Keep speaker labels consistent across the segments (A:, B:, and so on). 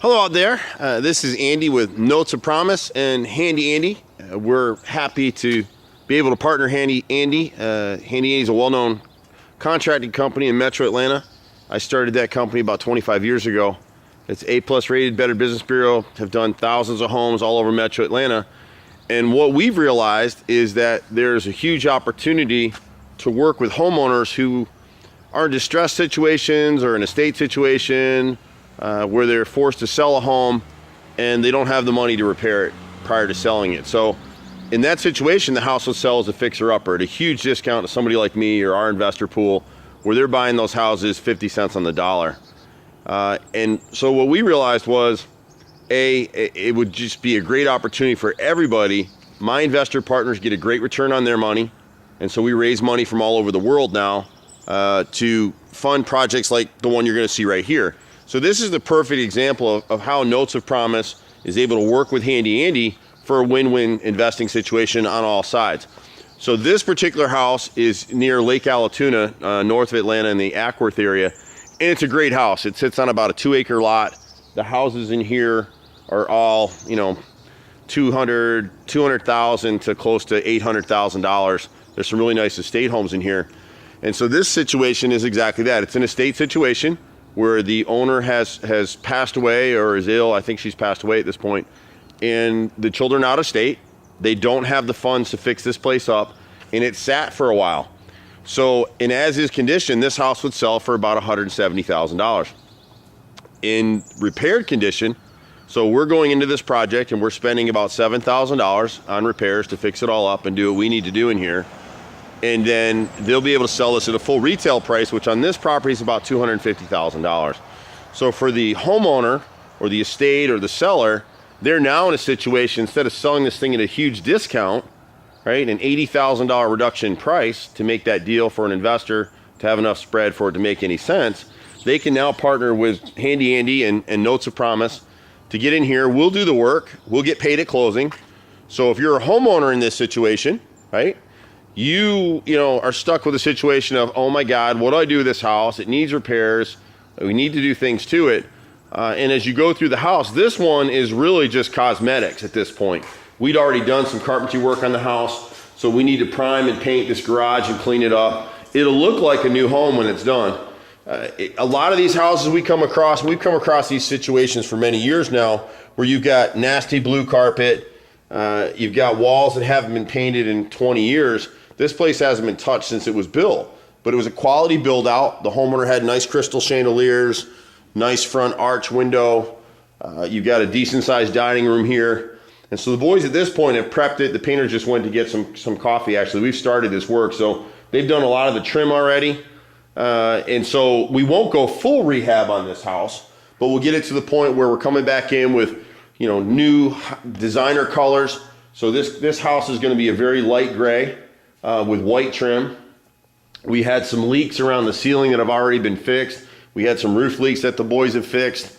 A: Hello out there. This is Andy with Notes of Promise and Handy Andy. We're happy to be able to partner Handy Andy. Handy Andy is a well-known contracting company in Metro Atlanta. I started that company about 25 years ago. It's A+ rated, Better Business Bureau, have done thousands of homes all over Metro Atlanta. And what we've realized is that there's a huge opportunity to work with homeowners who are in distressed situations or an estate situation where they're forced to sell a home and they don't have the money to repair it prior to selling it. So in that situation, the house will sell as a fixer-upper at a huge discount to somebody like me or our investor pool, where they're buying those houses 50 cents on the dollar. And so what we realized was, it would just be a great opportunity for everybody. My investor partners get a great return on their money, and so we raise money from all over the world now to fund projects like the one you're going to see right here. So this is the perfect example of how Notes of Promise is able to work with Handy Andy for a win-win investing situation on all sides. So this particular house is near Lake Allatoona, north of Atlanta in the Ackworth area, and it's a great house. It sits on about a 2-acre lot. The houses in here are all, you know, $200,000 to close to $800,000. There's some really nice estate homes in here. And so this situation is exactly that. It's an estate situation where the owner has passed away or is ill. I think she's passed away at this point. And the children out of state. They don't have the funds to fix this place up, and it sat for a while. So in as is condition, this house would sell for about $170,000. In repaired condition, so we're going into this project and we're spending about $7,000 on repairs to fix it all up and do what we need to do in here. And then they'll be able to sell this at a full retail price, which on this property is about $250,000. So for the homeowner or the estate or the seller, they're now in a situation, instead of selling this thing at a huge discount, right, an $80,000 reduction in price to make that deal for an investor to have enough spread for it to make any sense, they can now partner with Handy Andy and Notes of Promise to get in here. We'll do the work. We'll get paid at closing. So if you're a homeowner in this situation, right, you know, are stuck with a situation of, oh my God, what do I do with this house? It needs repairs. We need to do things to it. And as you go through the house, this one is really just cosmetics at this point. We'd already done some carpentry work on the house, so we need to prime and paint this garage and clean it up. It'll look like a new home when it's done. A lot of these houses we've come across these situations for many years now, where you've got nasty blue carpet, you've got walls that haven't been painted in 20 years. This place hasn't been touched since it was built, but it was a quality build out. The homeowner had nice crystal chandeliers, nice front arch window. You've got a decent sized dining room here. And so the boys at this point have prepped it. The painter just went to get some coffee. Actually, we've started this work. So they've done a lot of the trim already. And so we won't go full rehab on this house, but we'll get it to the point where we're coming back in with, you know, new designer colors. So this house is going to be a very light gray with white trim. We had some leaks around the ceiling that have already been fixed. We had some roof leaks that the boys have fixed.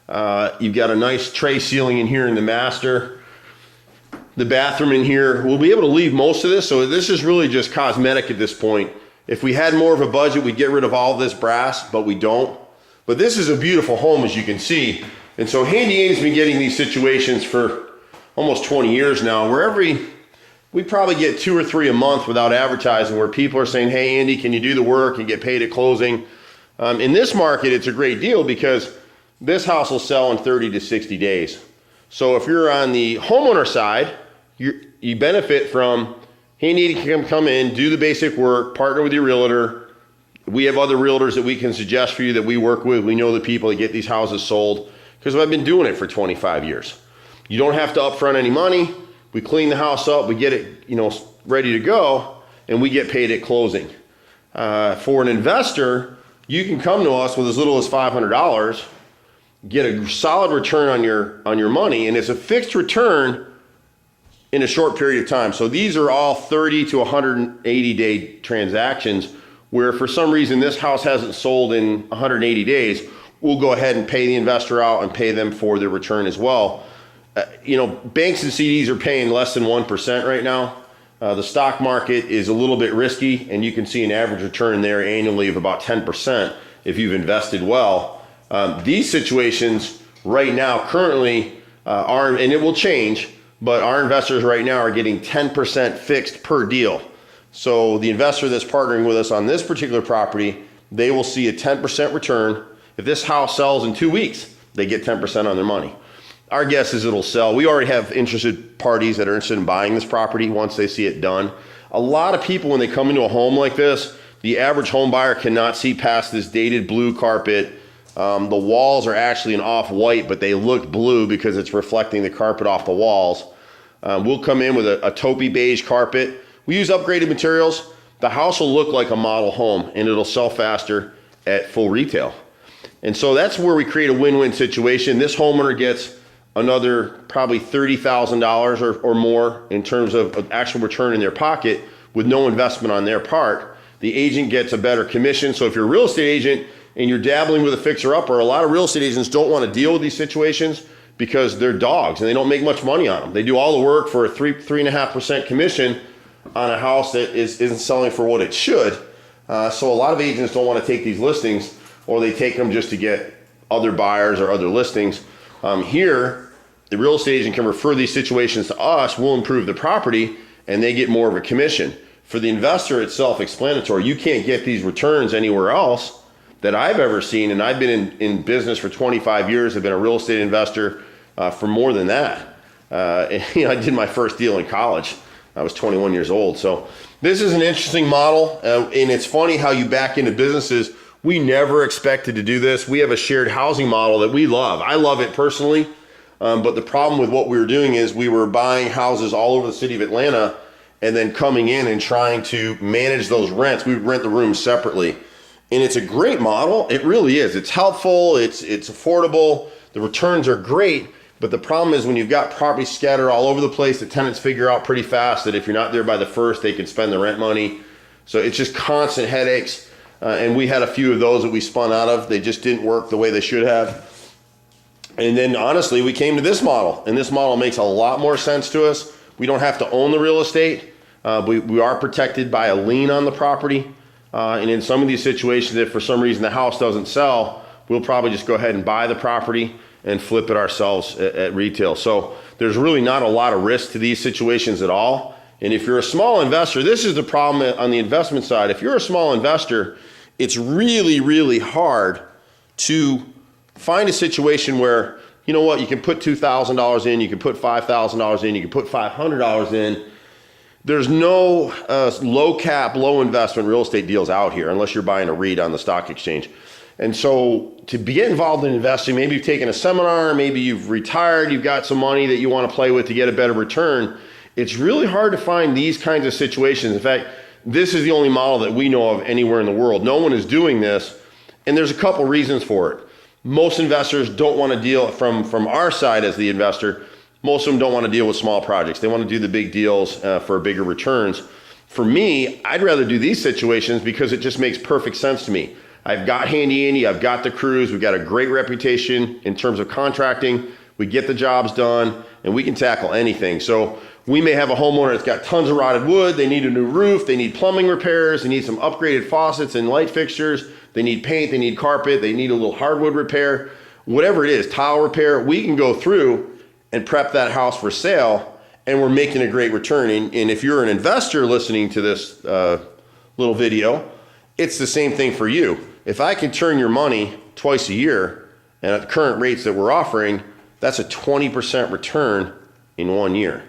A: You've got a nice tray ceiling in here in the master. The bathroom in here, we'll be able to leave most of this. So this is really just cosmetic at this point. If we had more of a budget, we'd get rid of all this brass, but we don't. But this is a beautiful home, as you can see. And so Handy Andy's been getting these situations for almost 20 years now, where we probably get 2 or 3 a month without advertising, where people are saying, hey Andy, can you do the work and get paid at closing? In this market, it's a great deal because this house will sell in 30 to 60 days. So if you're on the homeowner side, you benefit from Handy to come in, do the basic work, partner with your realtor. We have other realtors that we can suggest for you that we work with. We know the people that get these houses sold because I've been doing it for 25 years. You don't have to upfront any money. We clean the house up, we get it, you know, ready to go, and we get paid at closing. For an investor, you can come to us with as little as $500, get a solid return on your money, and it's a fixed return in a short period of time. So these are all 30 to 180 day transactions where for some reason this house hasn't sold in 180 days. We'll go ahead and pay the investor out and pay them for their return as well. You know, banks and CDs are paying less than 1% right now. The stock market is a little bit risky, and you can see an average return there annually of about 10% if you've invested well. These situations right now, currently, and it will change, but our investors right now are getting 10% fixed per deal. So the investor that's partnering with us on this particular property, they will see a 10% return. If this house sells in 2 weeks, they get 10% on their money. Our guess is it'll sell. We already have interested parties that are interested in buying this property once they see it done. A lot of people, when they come into a home like this, the average home buyer cannot see past this dated blue carpet. The walls are actually an off-white, but they look blue because it's reflecting the carpet off the walls. We'll come in with a taupey beige carpet. We use upgraded materials. The house will look like a model home, and it'll sell faster at full retail. And so that's where we create a win-win situation. This homeowner gets another probably $30,000 or more in terms of actual return in their pocket with no investment on their part. The agent gets a better commission. So if you're a real estate agent and you're dabbling with a fixer-upper, a lot of real estate agents don't want to deal with these situations because they're dogs and they don't make much money on them. They do all the work for a 3.5% commission on a house that isn't selling for what it should. So a lot of agents don't want to take these listings, or they take them just to get other buyers or other listings. Here, the real estate agent can refer these situations to us. We'll improve the property, and they get more of a commission. For the investor, it's self-explanatory. You can't get these returns anywhere else that I've ever seen, and I've been in business for 25 years. I've been a real estate investor for more than that. I did my first deal in college. I was 21 years old. So this is an interesting model, and it's funny how you back into businesses. We never expected to do this. We have a shared housing model that we love. I love it personally, but the problem with what we were doing is we were buying houses all over the city of Atlanta and then coming in and trying to manage those rents. We would rent the rooms separately. And it's a great model. It really is. It's helpful. It's affordable. The returns are great. But the problem is when you've got property scattered all over the place, the tenants figure out pretty fast that if you're not there by the first, they can spend the rent money. So it's just constant headaches. And we had a few of those that we spun out of. They just didn't work the way they should have. And then honestly, we came to this model, and this model makes a lot more sense to us. We don't have to own the real estate. We are protected by a lien on the property. And in some of these situations, if for some reason the house doesn't sell, we'll probably just go ahead and buy the property and flip it ourselves at retail. So there's really not a lot of risk to these situations at all. And if you're a small investor, this is the problem on the investment side. If you're a small investor, it's really, really hard to find a situation where, you know what, you can put $2,000 in, you can put $5,000 in, you can put $500 in. There's no low cap, low investment real estate deals out here unless you're buying a REIT on the stock exchange. And so to get involved in investing, maybe you've taken a seminar, maybe you've retired, you've got some money that you want to play with to get a better return. It's really hard to find these kinds of situations. In fact, this is the only model that we know of anywhere in the world. No one is doing this, and there's a couple reasons for it. Most investors don't want to deal, from our side as the investor, most of them don't want to deal with small projects. They want to do the big deals for bigger returns. For me, I'd rather do these situations because it just makes perfect sense to me. I've got Handy Andy, I've got the crews, we've got a great reputation in terms of contracting, we get the jobs done, and we can tackle anything. So we may have a homeowner that's got tons of rotted wood, they need a new roof, they need plumbing repairs, they need some upgraded faucets and light fixtures, they need paint, they need carpet, they need a little hardwood repair, whatever it is, tile repair. We can go through and prep that house for sale, and we're making a great return. And if you're an investor listening to this little video, it's the same thing for you. If I can turn your money twice a year, and at the current rates that we're offering, that's a 20% return in 1 year.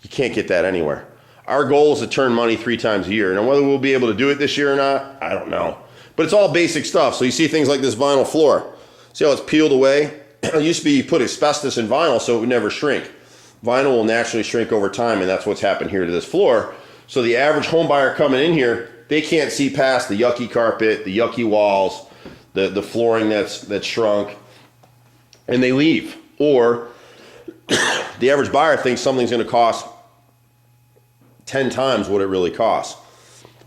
A: You can't get that anywhere. Our goal is to turn money 3 times a year. Now, whether we'll be able to do it this year or not, I don't know. But it's all basic stuff. So you see things like this vinyl floor. See how it's peeled away? It used to be you put asbestos in vinyl so it would never shrink. Vinyl will naturally shrink over time, and that's what's happened here to this floor. So the average home buyer coming in here, they can't see past the yucky carpet, the yucky walls, the flooring that's shrunk, and they leave. Or the average buyer thinks something's going to cost 10 times what it really costs.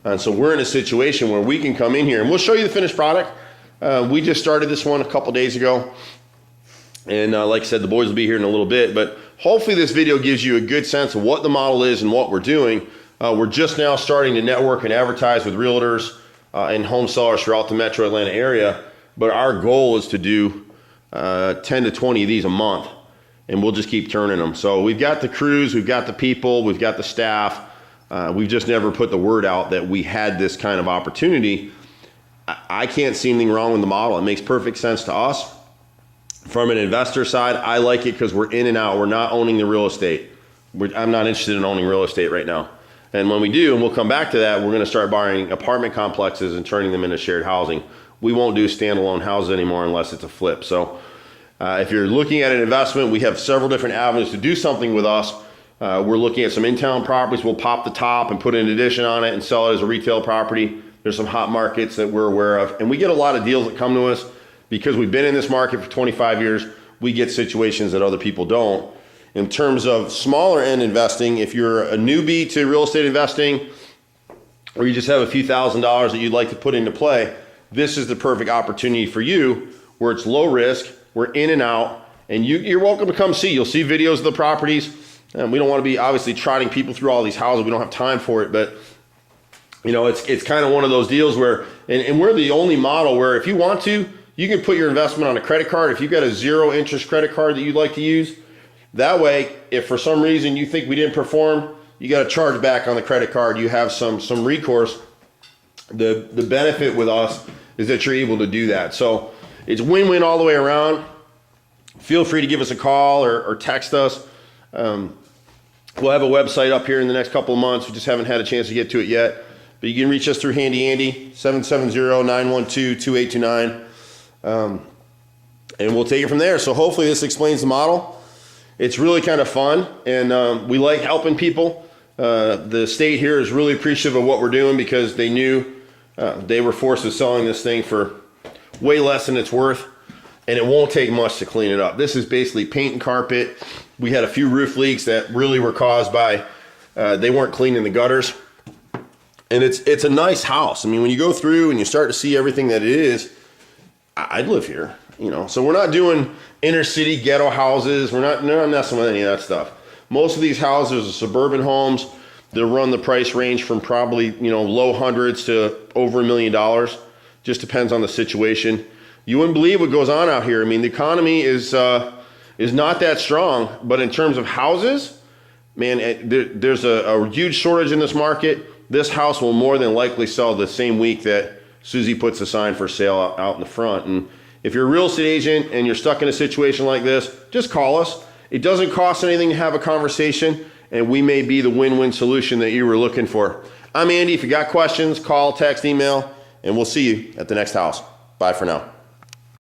A: And so we're in a situation where we can come in here, and we'll show you the finished product. We just started this one a couple days ago. And like I said, the boys will be here in a little bit. But hopefully this video gives you a good sense of what the model is and what we're doing. We're just now starting to network and advertise with realtors and home sellers throughout the metro Atlanta area. But our goal is to do 10 to 20 of these a month, and we'll just keep turning them. So we've got the crews, we've got the people, we've got the staff. We've just never put the word out that we had this kind of opportunity. I can't see anything wrong with the model. It makes perfect sense to us. From an investor side, I like it because we're in and out. We're not owning the real estate. I'm not interested in owning real estate right now. And when we do, and we'll come back to that, we're going to start buying apartment complexes and turning them into shared housing. We won't do standalone houses anymore unless it's a flip. So if you're looking at an investment, we have several different avenues to do something with us. We're looking at some in-town properties. We'll pop the top and put an addition on it and sell it as a retail property. There's some hot markets that we're aware of. And we get a lot of deals that come to us because we've been in this market for 25 years. We get situations that other people don't. In terms of smaller end investing, if you're a newbie to real estate investing, or you just have a few $1,000s that you'd like to put into play, this is the perfect opportunity for you where it's low risk, we're in and out, and you're welcome to come see. You'll see videos of the properties. And we don't want to be obviously trotting people through all these houses. We don't have time for it, but you know, it's kind of one of those deals where, and we're the only model where if you want to, you can put your investment on a credit card. If you've got a 0 interest credit card that you'd like to use, that way, if for some reason you think we didn't perform, you got to charge back on the credit card. You have some recourse. The benefit with us is that you're able to do that. So it's win-win all the way around. Feel free to give us a call or text us. We'll have a website up here in the next couple of months. We just haven't had a chance to get to it yet. But you can reach us through Handy Andy, 770-912-2829. And we'll take it from there. So hopefully this explains the model. It's really kind of fun, and we like helping people. The state here is really appreciative of what we're doing because they knew they were forced to selling this thing for way less than it's worth, and it won't take much to clean it up. This is basically paint and carpet. We had a few roof leaks that really were caused by they weren't cleaning the gutters. And it's a nice house. I mean, when you go through and you start to see everything that it is, I'd live here, you know. So we're not doing inner city ghetto houses. We're not messing with any of that stuff. Most of these houses are suburban homes. They run the price range from probably, you know, low hundreds to over $1 million. Just depends on the situation. You wouldn't believe what goes on out here. I mean, the economy is not that strong, but in terms of houses, man, there's a huge shortage in this market. This house will more than likely sell the same week that Susie puts a sign for sale out in the front. And if you're a real estate agent and you're stuck in a situation like this, just call us. It doesn't cost anything to have a conversation, and we may be the win-win solution that you were looking for. I'm Andy. If you got questions, call, text, email, and we'll see you at the next house. Bye for now.